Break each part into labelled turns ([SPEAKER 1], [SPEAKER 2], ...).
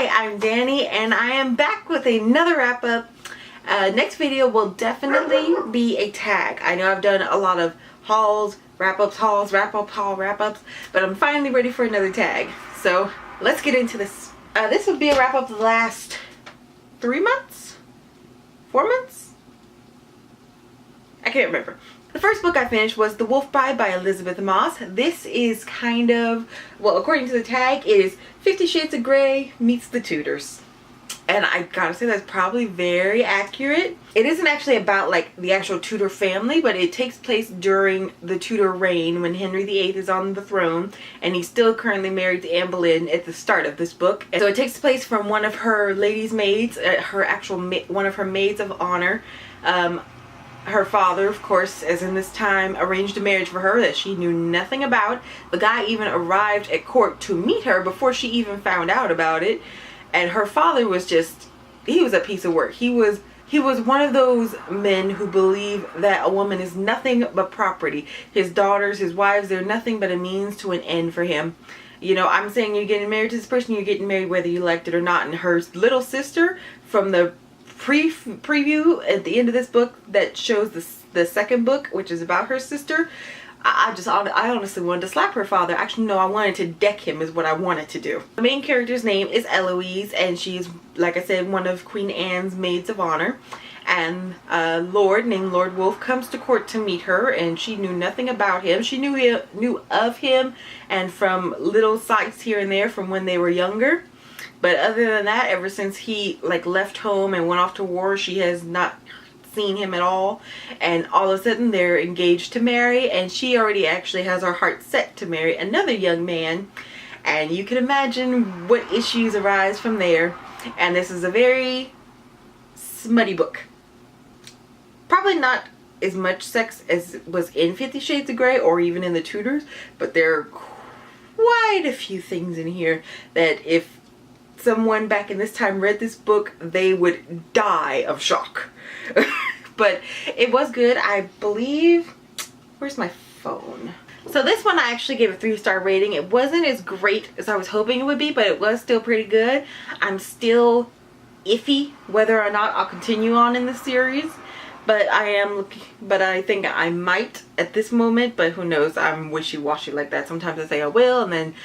[SPEAKER 1] Hi, I'm Danny and I am back with another wrap up. Next video will definitely be a tag. I know I've done a lot of hauls, wrap-ups, wrap-ups, but I'm finally ready for another tag. So let's get into this. This would be a wrap up the last 3 months? 4 months? I can't remember. The first book I finished was The Wolf Bride by Elizabeth Moss. This is kind of, well, according to the tag, it is 50 Shades of Grey meets The Tudors. And I gotta say that's probably very accurate. It isn't actually about like the actual Tudor family, but it takes place during the Tudor reign when Henry VIII is on the throne and he's still currently married to Anne Boleyn at the start of this book. And so it takes place from one of her lady's maids, one of her maids of honor. Her father, of course, as in this time, arranged a marriage for her that she knew nothing about. The guy even arrived at court to meet her before she even found out about it. And her father was just, he was a piece of work. He was one of those men who believe that a woman is nothing but property. His daughters, his wives, they're nothing but a means to an end for him. You know, I'm saying you're getting married to this person, you're getting married whether you liked it or not. And her little sister, from the preview at the end of this book that shows the second book, which is about her sister, I honestly wanted to slap her father. Actually, no, I wanted to deck him is what I wanted to do. The main character's name is Eloise, and she's, like I said, one of Queen Anne's maids of honor. And a lord named Lord Wolf comes to court to meet her, and she knew nothing about him. She knew of him and from little sights here and there from when they were younger. But other than that, ever since he like left home and went off to war, she has not seen him at all. And all of a sudden they're engaged to marry, and she already actually has her heart set to marry another young man. And you can imagine what issues arise from there. And this is a very smutty book. Probably not as much sex as was in 50 Shades of Grey or even in The Tudors, but there are quite a few things in here that if someone back in this time read this book, they would die of shock. But it was good. I believe, where's my phone? So this one I actually gave a 3-star rating. It wasn't as great as I was hoping it would be, but it was still pretty good. I'm still iffy whether or not I'll continue on in the series, but I think I might at this moment, but who knows. I'm wishy-washy like that. Sometimes I say I will, and then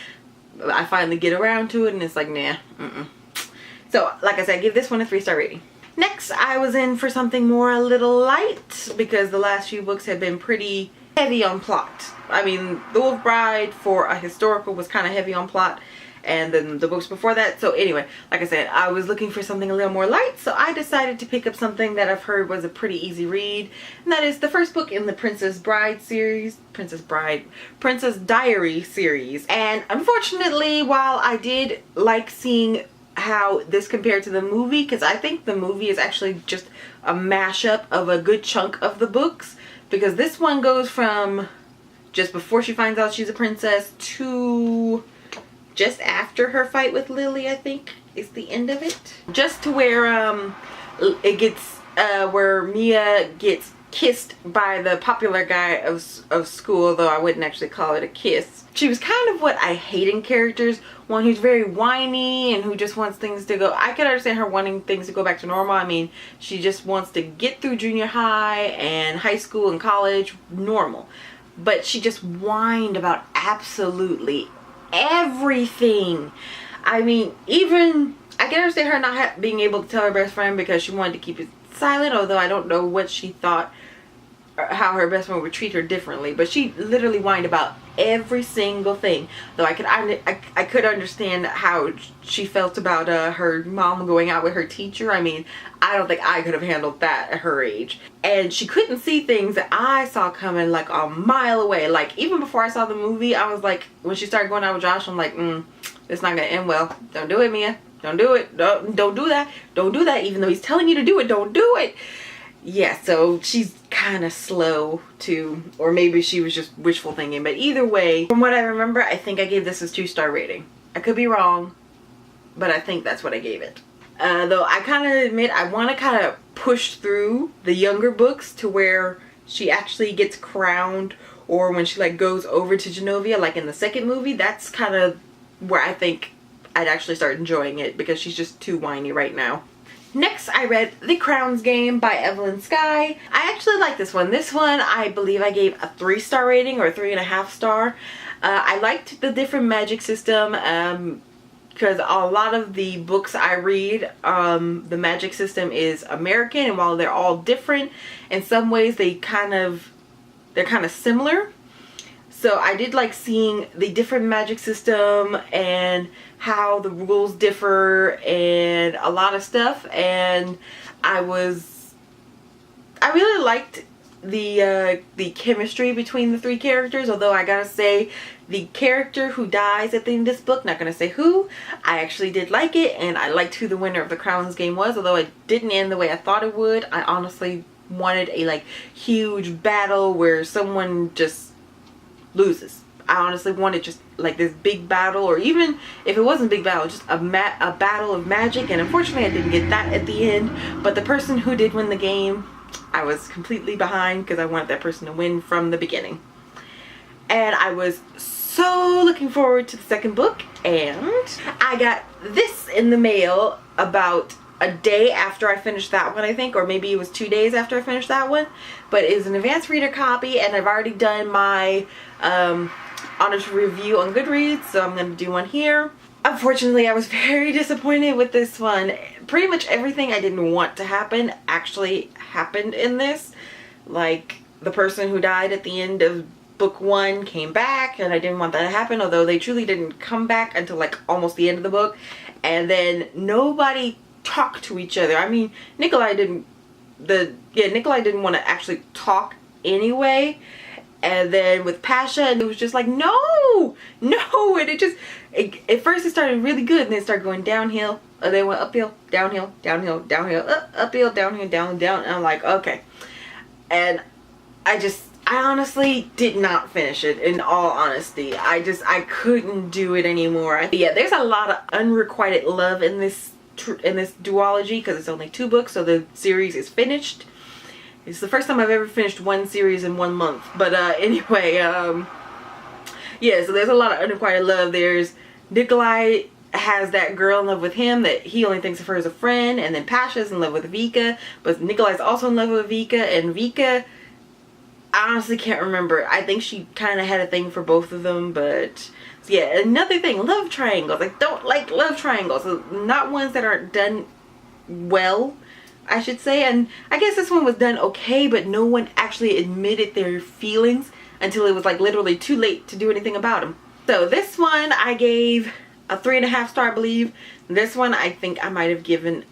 [SPEAKER 1] I finally get around to it and it's like, nah, So like I said, I give this one a 3-star rating. Next, I was in for something more a little light because the last few books have been pretty heavy on plot. I mean, The Wolf Bride for a historical was kind of heavy on plot, and then the books before that. So anyway, like I said, I was looking for something a little more light, so I decided to pick up something that I've heard was a pretty easy read, and that is the first book in the Princess Diary series. And unfortunately, while I did like seeing how this compared to the movie, because I think the movie is actually just a mashup of a good chunk of the books, because this one goes from just before she finds out she's a princess to just after her fight with Lily, I think is the end of it. Just to where it gets where Mia gets kissed by the popular guy of school, though I wouldn't actually call it a kiss. She was kind of what I hate in characters, one who's very whiny and who just wants things to go. I can understand her wanting things to go back to normal. I mean, she just wants to get through junior high and high school and college normal. But she just whined about absolutely everything. I mean, even I can understand her not being able to tell her best friend because she wanted to keep it silent, although I don't know what she thought or how her best friend would treat her differently, but she literally whined about every single thing. Though I could understand how she felt about her mom going out with her teacher. I mean, I don't think I could have handled that at her age. And she couldn't see things that I saw coming like a mile away. Like even before I saw the movie, I was like, when she started going out with Josh, I'm like, it's not gonna end well. Don't do it, Mia. Don't do it. Don't do that. Don't do that. Even though he's telling you to do it, don't do it. Yeah, so she's kind of slow to, or maybe she was just wishful thinking. But either way, from what I remember, I think I gave this a 2-star rating. I could be wrong, but I think that's what I gave it. Though I kind of admit I want to kind of push through the younger books to where she actually gets crowned, or when she like goes over to Genovia, like in the second movie. That's kind of where I think I'd actually start enjoying it because she's just too whiny right now. Next, I read The Crown's Game by Evelyn Skye. I actually like this one. This one, I believe I gave a 3-star rating or a 3.5 star. I liked the different magic system because a lot of the books I read, the magic system is American, and while they're all different, in some ways they're kind of similar. So I did like seeing the different magic system and how the rules differ and a lot of stuff, and I really liked the chemistry between the 3 characters, although I gotta say the character who dies at the end of this book, not gonna say who, I actually did like it, and I liked who the winner of the Crown's Game was, although it didn't end the way I thought it would. I honestly wanted a like huge battle where someone just loses. I honestly wanted just like this big battle, or even if it wasn't a big battle, just a battle of magic, and unfortunately I didn't get that at the end. But the person who did win the game, I was completely behind because I wanted that person to win from the beginning. And I was so looking forward to the second book, and I got this in the mail about a day after I finished that one, I think, or maybe it was 2 days after I finished that one. But it's an advanced reader copy, and I've already done my honest review on Goodreads, so I'm going to do one here. Unfortunately, I was very disappointed with this one. Pretty much everything I didn't want to happen actually happened in this. Like, the person who died at the end of book 1 came back, and I didn't want that to happen, although they truly didn't come back until like almost the end of the book. And then nobody talked to each other. I mean, Nikolai didn't want to actually talk anyway. And then with Pasha, it was just like, no, and at first it started really good, and then it started going downhill, and then went uphill, downhill, downhill, downhill, uphill, downhill, down, and I'm like, okay. And I honestly did not finish it, in all honesty. I couldn't do it anymore. Yeah, there's a lot of unrequited love in this duology, because it's only 2 books, so the series is finished. It's the first time I've ever finished one series in 1 month. But anyway, yeah, so there's a lot of unrequited love. There's Nikolai has that girl in love with him that he only thinks of her as a friend, and then Pasha's in love with Vika, but Nikolai's also in love with Vika, and Vika, I honestly can't remember. I think she kind of had a thing for both of them, but yeah, another thing, love triangles. I don't like love triangles, so not ones that aren't done well, I should say. And I guess this one was done okay, but no one actually admitted their feelings until it was like literally too late to do anything about them. So this one I gave a 3.5 star, I believe. This one I think I might have given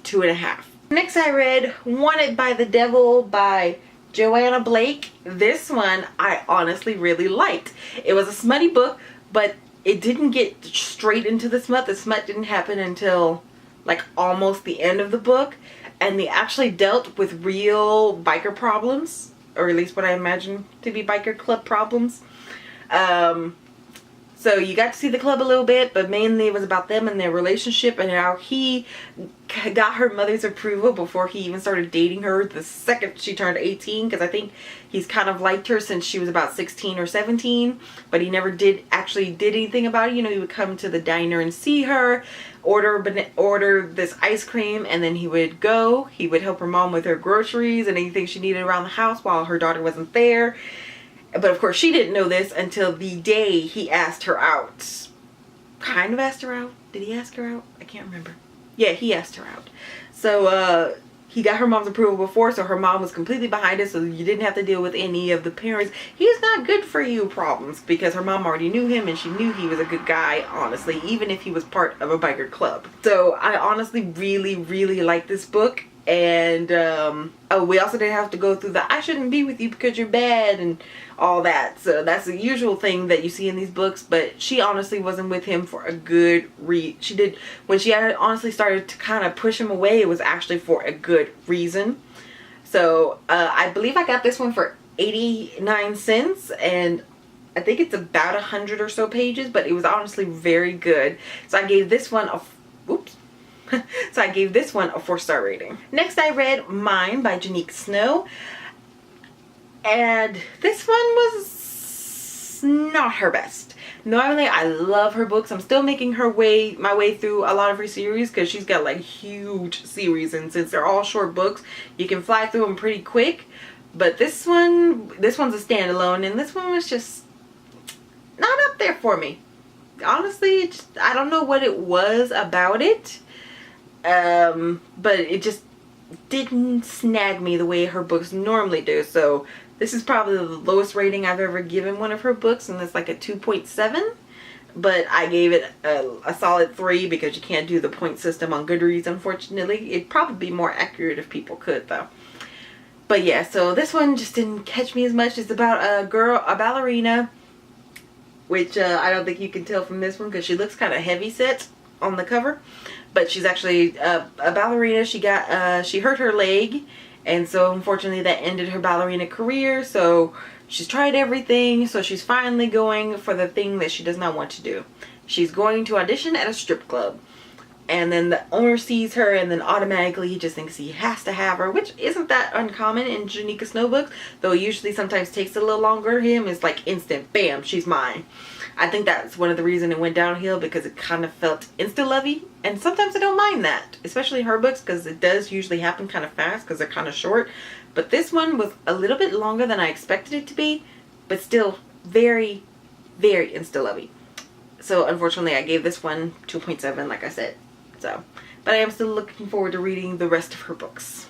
[SPEAKER 1] 2.5. Next I read Wanted by the Devil by Joanna Blake. This one I honestly really liked. It was a smutty book, but it didn't get straight into the smut. The smut didn't happen until like almost the end of the book, and they actually dealt with real biker problems, or at least what I imagine to be biker club problems. So you got to see the club a little bit, but mainly it was about them and their relationship, and how he got her mother's approval before he even started dating her the second she turned 18, because I think he's kind of liked her since she was about 16 or 17, but he never did anything about it. You know, he would come to the diner and see her, order this ice cream, and then he would help her mom with her groceries and anything she needed around the house while her daughter wasn't there. But of course she didn't know this until the day he asked her out. Kind of asked her out. Did he ask her out? I can't remember. Yeah, he asked her out. So he got her mom's approval before, so her mom was completely behind it, so you didn't have to deal with any of the parents "he's not good for you" problems, because her mom already knew him and she knew he was a good guy, honestly, even if he was part of a biker club. So I honestly really, really like this book. And we also didn't have to go through the "I shouldn't be with you because you're bad" and all that. So that's the usual thing that you see in these books, but she honestly wasn't with him for a good when she honestly started to kind of push him away, it was actually for a good reason. So I believe I got this one for 89 cents, and I think it's about 100 or so pages, but it was honestly very good. So I gave this one a 4-star rating. Next I read Mine by Janique Snow. And this one was not her best. Normally I love her books. I'm still making my way through a lot of her series because she's got like huge series, and since they're all short books, you can fly through them pretty quick. But this one's a standalone, and this one was just not up there for me. Honestly, I don't know what it was about it, but it just didn't snag me the way her books normally do. So this is probably the lowest rating I've ever given one of her books, and it's like a 2.7. But I gave it a solid 3 because you can't do the point system on Goodreads, unfortunately. It'd probably be more accurate if people could, though. But yeah, so this one just didn't catch me as much. It's about a ballerina, which I don't think you can tell from this one because she looks kind of heavy set on the cover. But she's actually a ballerina. She hurt her leg, and so unfortunately that ended her ballerina career. So she's tried everything, so she's finally going for the thing that she does not want to do. She's going to audition at a strip club. And then the owner sees her, and then automatically he just thinks he has to have her, which isn't that uncommon in Janika Snow books, though it usually sometimes takes a little longer. Him is like instant, bam, she's mine. I think that's one of the reasons it went downhill, because it kind of felt insta-lovey, and sometimes I don't mind that, especially her books, because it does usually happen kind of fast because they're kind of short. But this one was a little bit longer than I expected it to be, but still very, very insta-lovey. So unfortunately I gave this one 2.7, like I said. So, but I am still looking forward to reading the rest of her books.